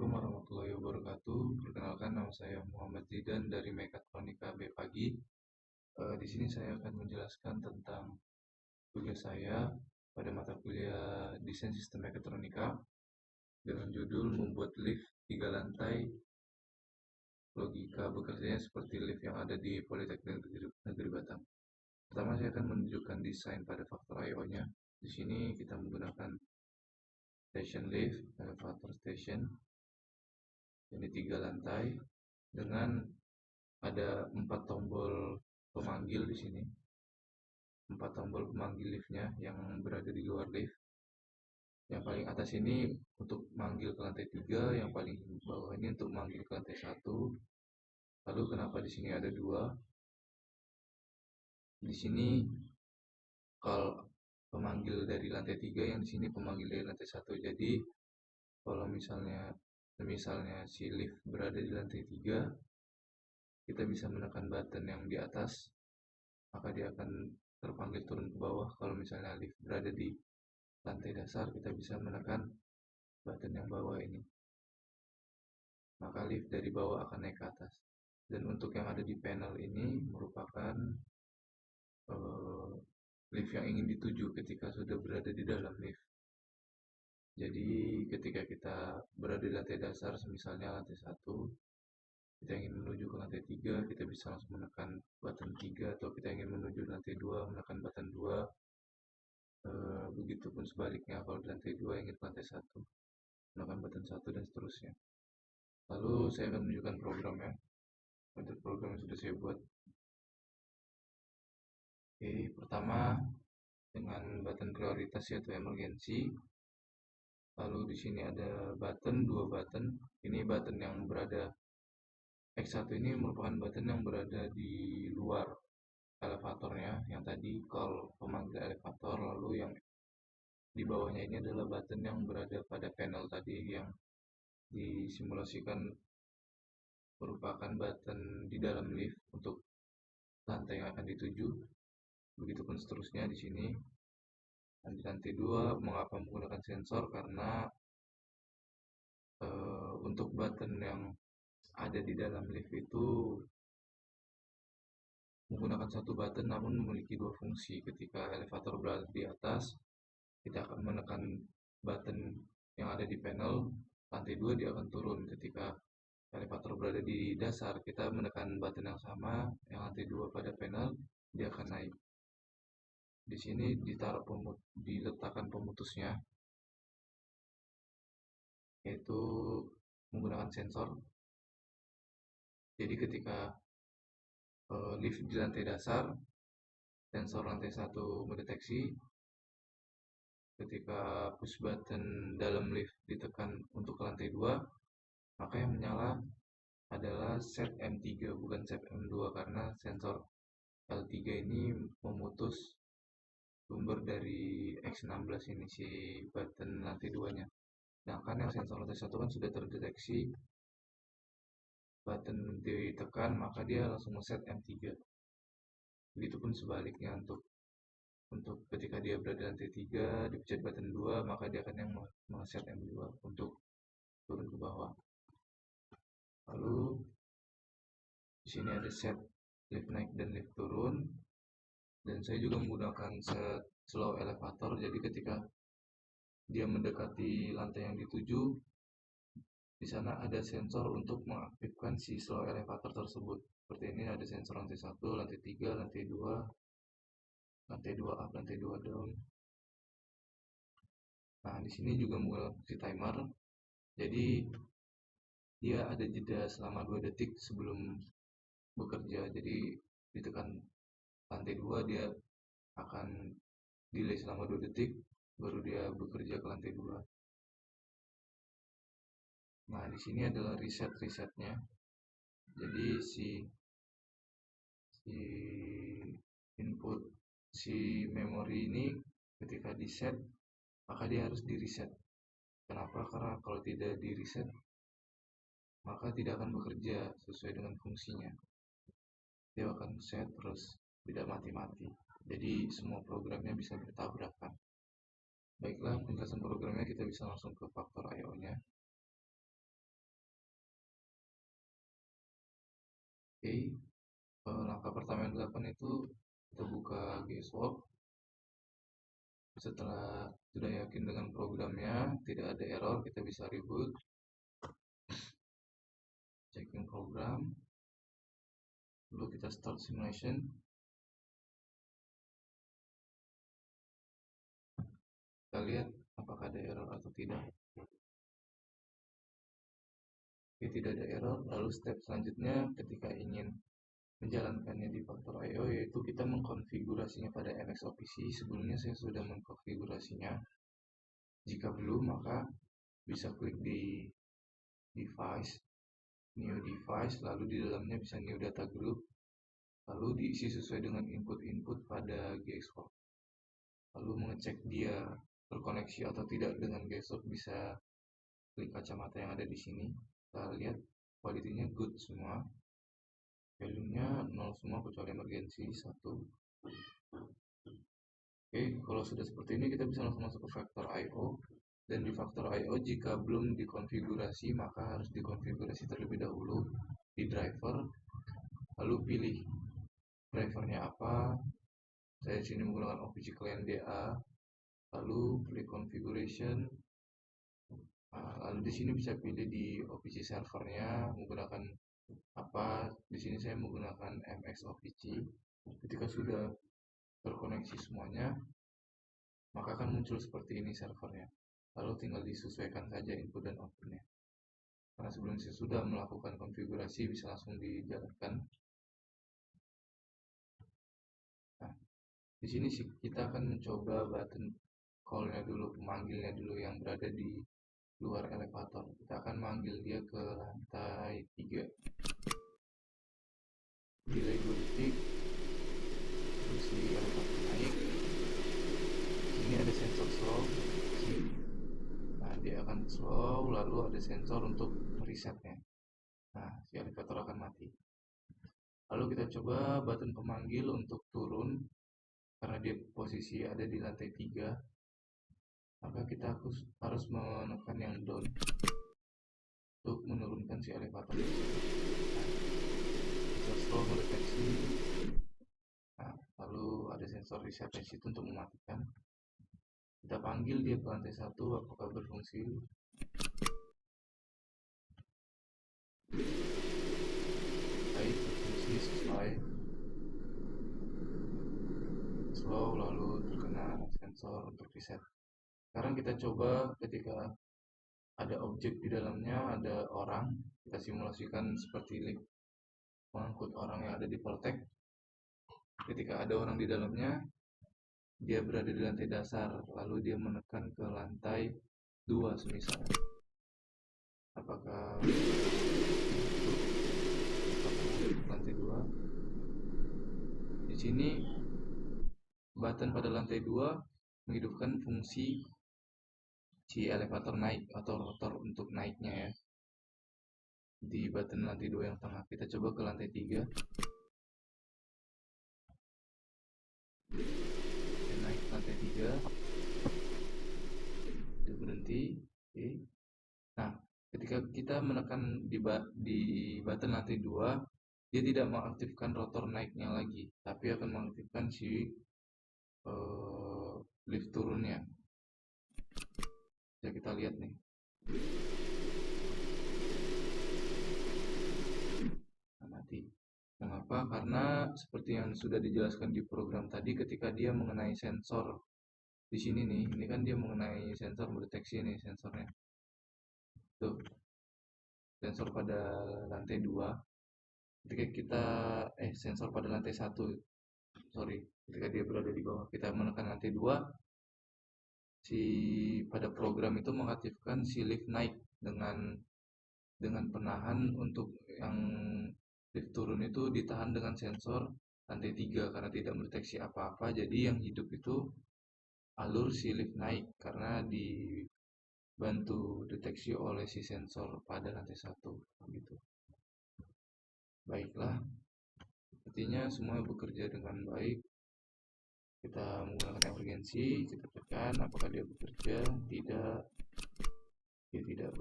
Assalamualaikum warahmatullahi wabarakatuh. Perkenalkan, nama saya Muhammad Zidan dari Mekatronika BPagi. Di sini saya akan menjelaskan tentang tugas saya pada mata kuliah Desain Sistem Mekatronika dengan judul membuat lift 3 lantai. Logika bekerjanya seperti lift yang ada di Politeknik Negeri Batam. Pertama, saya akan menunjukkan desain pada faktor I/O-nya. Di sini kita menggunakan station lift, elevator station. Ini 3 lantai dengan ada 4 tombol pemanggil di sini. 4 tombol pemanggil liftnya yang berada di luar lift. Yang paling atas ini untuk manggil ke lantai 3, yang paling bawah ini untuk manggil ke lantai 1. Lalu kenapa di sini ada 2? Di sini kalau pemanggil dari lantai 3, yang di sini pemanggil dari lantai 1. Jadi kalau misalnya si lift berada di lantai 3, kita bisa menekan button yang di atas, maka dia akan terpanggil turun ke bawah. Kalau misalnya lift berada di lantai dasar, kita bisa menekan button yang bawah ini, maka lift dari bawah akan naik ke atas. Dan untuk yang ada di panel ini merupakan lift yang ingin dituju ketika sudah berada di dalam lift. Jadi ketika kita berada di lantai dasar, misalnya lantai 1, kita ingin menuju ke lantai 3, kita bisa langsung menekan button 3, atau kita ingin menuju lantai 2, menekan button 2. Begitupun sebaliknya, kalau di lantai 2 ingin ke lantai 1, menekan button 1, dan seterusnya. Lalu saya akan menunjukkan programnya. Untuk program yang sudah saya buat. Oke, pertama dengan button prioritas yaitu emergency. Lalu di sini ada button, 2 button. Ini button yang berada X1 ini merupakan button yang berada di luar elevatornya, yang tadi call pemanggil elevator. Lalu yang di bawahnya ini adalah button yang berada pada panel tadi, yang disimulasikan merupakan button di dalam lift untuk lantai yang akan dituju. Begitupun seterusnya di sini. Dan di lantai 2, mengapa menggunakan sensor? Karena untuk button yang ada di dalam lift itu menggunakan satu button namun memiliki 2 fungsi. Ketika elevator berada di atas, kita akan menekan button yang ada di panel lantai 2, dia akan turun. Ketika elevator berada di dasar, kita menekan button yang sama yang lantai 2 pada panel, dia akan naik. Di sini diletakkan pemutusnya, yaitu menggunakan sensor. Jadi ketika lift di lantai dasar, sensor lantai 1 mendeteksi. Ketika push button dalam lift ditekan untuk ke lantai 2, maka yang menyala adalah set M3, bukan set M2, karena sensor L3 ini memutus sumber dari X16 ini, si button lantai 2-nya. Sedangkan yang sensor lantai 1 kan sudah terdeteksi, button ditekan maka dia langsung nge-set M3. Begitupun sebaliknya untuk ketika dia berada di lantai 3, dipencet button 2, maka dia akan yang nge-set M2 untuk turun ke bawah. Lalu di sini ada set lift naik dan lift turun. Dan saya juga menggunakan set slow elevator. Jadi ketika dia mendekati lantai yang dituju, di sana ada sensor untuk mengaktifkan si slow elevator tersebut. Seperti ini ada sensor lantai 1, lantai 3, lantai 2, lantai 2 up, lantai 2 down. Nah, di sini juga menggunakan fungsi timer. Jadi dia ada jeda selama 2 detik sebelum bekerja. Jadi ditekan lantai 2, dia akan delay selama 2 detik, baru dia bekerja ke lantai 2. Nah, di sini adalah resetnya. Jadi si input si memori ini ketika di set, maka dia harus di reset. Kenapa? Karena kalau tidak di reset, maka tidak akan bekerja sesuai dengan fungsinya. Dia akan set terus, tidak mati-mati. Jadi semua programnya bisa bertabrakan. Baiklah, penjelasan programnya kita bisa langsung ke faktor I/O-nya. Oke, langkah pertama yang dilakukan itu kita buka GSWorks. Setelah sudah yakin dengan programnya, tidak ada error, kita bisa reboot, checking program, lalu kita start simulation. Kita lihat apakah ada error atau tidak. Oke, tidak ada error. Lalu step selanjutnya ketika ingin menjalankannya di Factor.io, yaitu kita mengkonfigurasinya pada MXOPC. Sebelumnya saya sudah mengkonfigurasinya. Jika belum, maka bisa klik di device, new device, lalu di dalamnya bisa new data group, lalu diisi sesuai dengan input-input pada GSWorks. Lalu mengecek dia terkoneksi atau tidak dengan GSWorks, bisa klik kacamata yang ada di sini. Kita lihat kualitinya good semua, value-nya 0 semua kecuali emergency 1. Oke, kalau sudah seperti ini kita bisa langsung masuk ke Factor.io. Dan di Factor.io jika belum dikonfigurasi maka harus dikonfigurasi terlebih dahulu di driver. Lalu pilih drivernya apa. Saya di sini menggunakan OPC Client DA. Lalu klik configuration. Lalu di sini bisa pilih di OPC servernya menggunakan apa. Di sini saya menggunakan MXOPC. Ketika sudah terkoneksi semuanya, maka akan muncul seperti ini servernya. Lalu tinggal disesuaikan saja input dan outputnya. Karena sebelum saya sudah melakukan konfigurasi, bisa langsung dijalankan. Nah, di sini kita akan mencoba button call-nya dulu, pemanggilnya dulu yang berada di luar elevator. Kita akan manggil dia ke lantai 3. Delay 2 detik, terus di elevator naik. Ini ada sensor slow. Nah, dia akan slow, lalu ada sensor untuk resetnya. Nah, si elevator akan mati. Lalu kita coba button pemanggil untuk turun. Karena dia posisi ada di lantai 3, maka kita harus menekan yang down untuk menurunkan si elevator. Nah, sensor slow mendeteksi. Nah, lalu ada sensor reset di situ untuk mematikan. Kita panggil dia ke lantai 1, apakah berfungsi. Baik, berfungsi sesuai. Slow lalu terkena sensor untuk reset. Sekarang kita coba ketika ada objek di dalamnya, ada orang, kita simulasikan seperti lift mengangkut orang yang ada di Poltek. Ketika ada orang di dalamnya, dia berada di lantai dasar, lalu dia menekan ke lantai 2 semisal. Apakah lantai 2? Di sini button pada lantai 2 menghidupkan fungsi si elevator naik atau rotor untuk naiknya ya. Di button lantai 2 yang tengah, kita coba ke lantai 3. Dia naik ke lantai 3. Dia berhenti. Oke. Nah, ketika kita menekan di button lantai 2, dia tidak mengaktifkan rotor naiknya lagi, tapi akan mengaktifkan si lift turunnya. Bisa kita lihat nih. Mati. Mengapa? Karena seperti yang sudah dijelaskan di program tadi, ketika dia mengenai sensor di sini nih, ini kan dia mengenai sensor mendeteksi nih sensornya. Tuh. Sensor pada lantai 2. Ketika kita sensor pada lantai 1. Sorry, ketika dia berada di bawah, kita menekan lantai 2, pada program itu mengaktifkan si lift naik dengan penahan untuk yang lift turun itu ditahan dengan sensor lantai 3 karena tidak mendeteksi apa-apa. Jadi yang hidup itu alur si lift naik karena dibantu deteksi oleh si sensor pada lantai 1 gitu. Baiklah, sepertinya semua bekerja dengan baik. Kita menggunakan emergency, kita tekan apakah dia bekerja. Tidak, dia tidak bekerja.